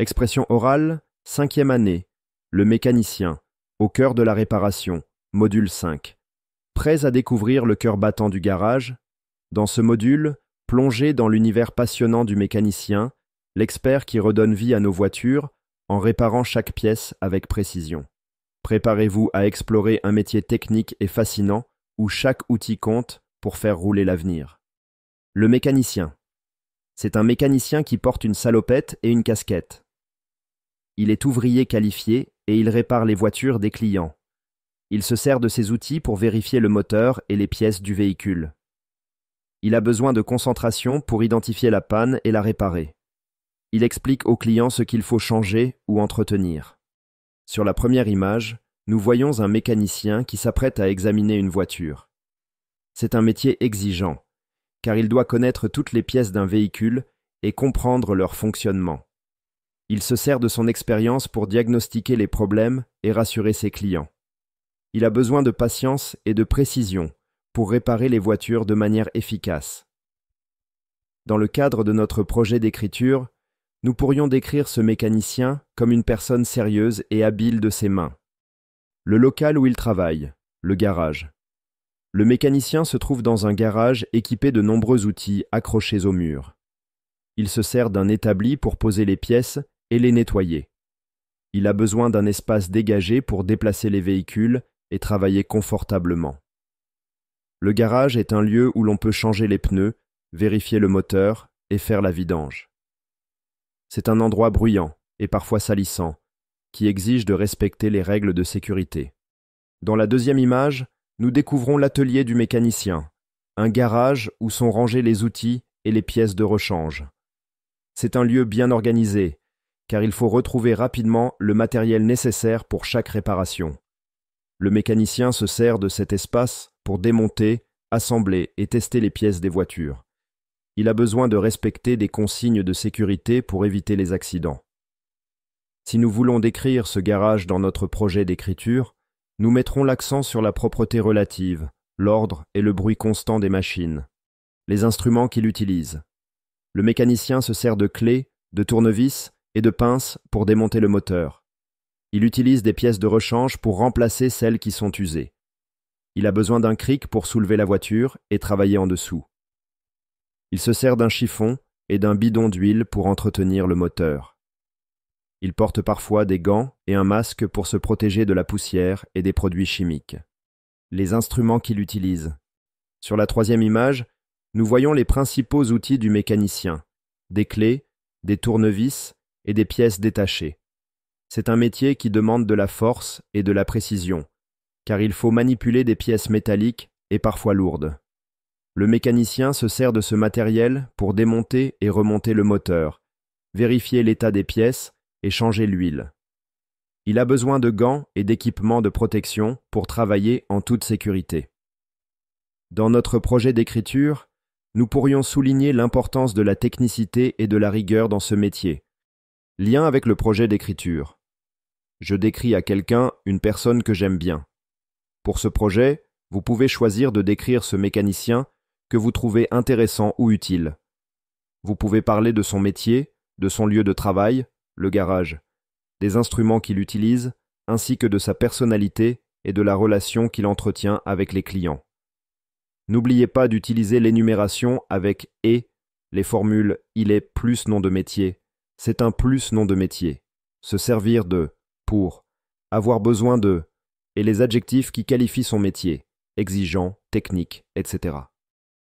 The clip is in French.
Expression orale, 5e année. Le mécanicien, au cœur de la réparation, module 5. Prêts à découvrir le cœur battant du garage? Dans ce module, plongez dans l'univers passionnant du mécanicien, l'expert qui redonne vie à nos voitures en réparant chaque pièce avec précision. Préparez-vous à explorer un métier technique et fascinant où chaque outil compte pour faire rouler l'avenir. Le mécanicien. C'est un mécanicien qui porte une salopette et une casquette. Il est ouvrier qualifié et il répare les voitures des clients. Il se sert de ses outils pour vérifier le moteur et les pièces du véhicule. Il a besoin de concentration pour identifier la panne et la réparer. Il explique au client ce qu'il faut changer ou entretenir. Sur la première image, nous voyons un mécanicien qui s'apprête à examiner une voiture. C'est un métier exigeant, car il doit connaître toutes les pièces d'un véhicule et comprendre leur fonctionnement. Il se sert de son expérience pour diagnostiquer les problèmes et rassurer ses clients. Il a besoin de patience et de précision pour réparer les voitures de manière efficace. Dans le cadre de notre projet d'écriture, nous pourrions décrire ce mécanicien comme une personne sérieuse et habile de ses mains. Le local où il travaille, le garage. Le mécanicien se trouve dans un garage équipé de nombreux outils accrochés au mur. Il se sert d'un établi pour poser les pièces et les nettoyer. Il a besoin d'un espace dégagé pour déplacer les véhicules et travailler confortablement. Le garage est un lieu où l'on peut changer les pneus, vérifier le moteur et faire la vidange. C'est un endroit bruyant et parfois salissant, qui exige de respecter les règles de sécurité. Dans la deuxième image, nous découvrons l'atelier du mécanicien, un garage où sont rangés les outils et les pièces de rechange. C'est un lieu bien organisé, car il faut retrouver rapidement le matériel nécessaire pour chaque réparation. Le mécanicien se sert de cet espace pour démonter, assembler et tester les pièces des voitures. Il a besoin de respecter des consignes de sécurité pour éviter les accidents. Si nous voulons décrire ce garage dans notre projet d'écriture, nous mettrons l'accent sur la propreté relative, l'ordre et le bruit constant des machines, les instruments qu'il utilise. Le mécanicien se sert de clés, de tournevis et de pinces pour démonter le moteur. Il utilise des pièces de rechange pour remplacer celles qui sont usées. Il a besoin d'un cric pour soulever la voiture et travailler en dessous. Il se sert d'un chiffon et d'un bidon d'huile pour entretenir le moteur. Il porte parfois des gants et un masque pour se protéger de la poussière et des produits chimiques. Les instruments qu'il utilise. Sur la troisième image, nous voyons les principaux outils du mécanicien, des clés, des tournevis et des pièces détachées. C'est un métier qui demande de la force et de la précision, car il faut manipuler des pièces métalliques et parfois lourdes. Le mécanicien se sert de ce matériel pour démonter et remonter le moteur, vérifier l'état des pièces et changer l'huile. Il a besoin de gants et d'équipements de protection pour travailler en toute sécurité. Dans notre projet d'écriture, nous pourrions souligner l'importance de la technicité et de la rigueur dans ce métier. Lien avec le projet d'écriture. Je décris à quelqu'un une personne que j'aime bien. Pour ce projet, vous pouvez choisir de décrire ce mécanicien que vous trouvez intéressant ou utile. Vous pouvez parler de son métier, de son lieu de travail, le garage, des instruments qu'il utilise, ainsi que de sa personnalité et de la relation qu'il entretient avec les clients. N'oubliez pas d'utiliser l'énumération avec « et », les formules « il est plus nom de métier », c'est un plus nom de métier, se servir de « pour », avoir besoin de, et les adjectifs qui qualifient son métier, exigeant, technique, etc.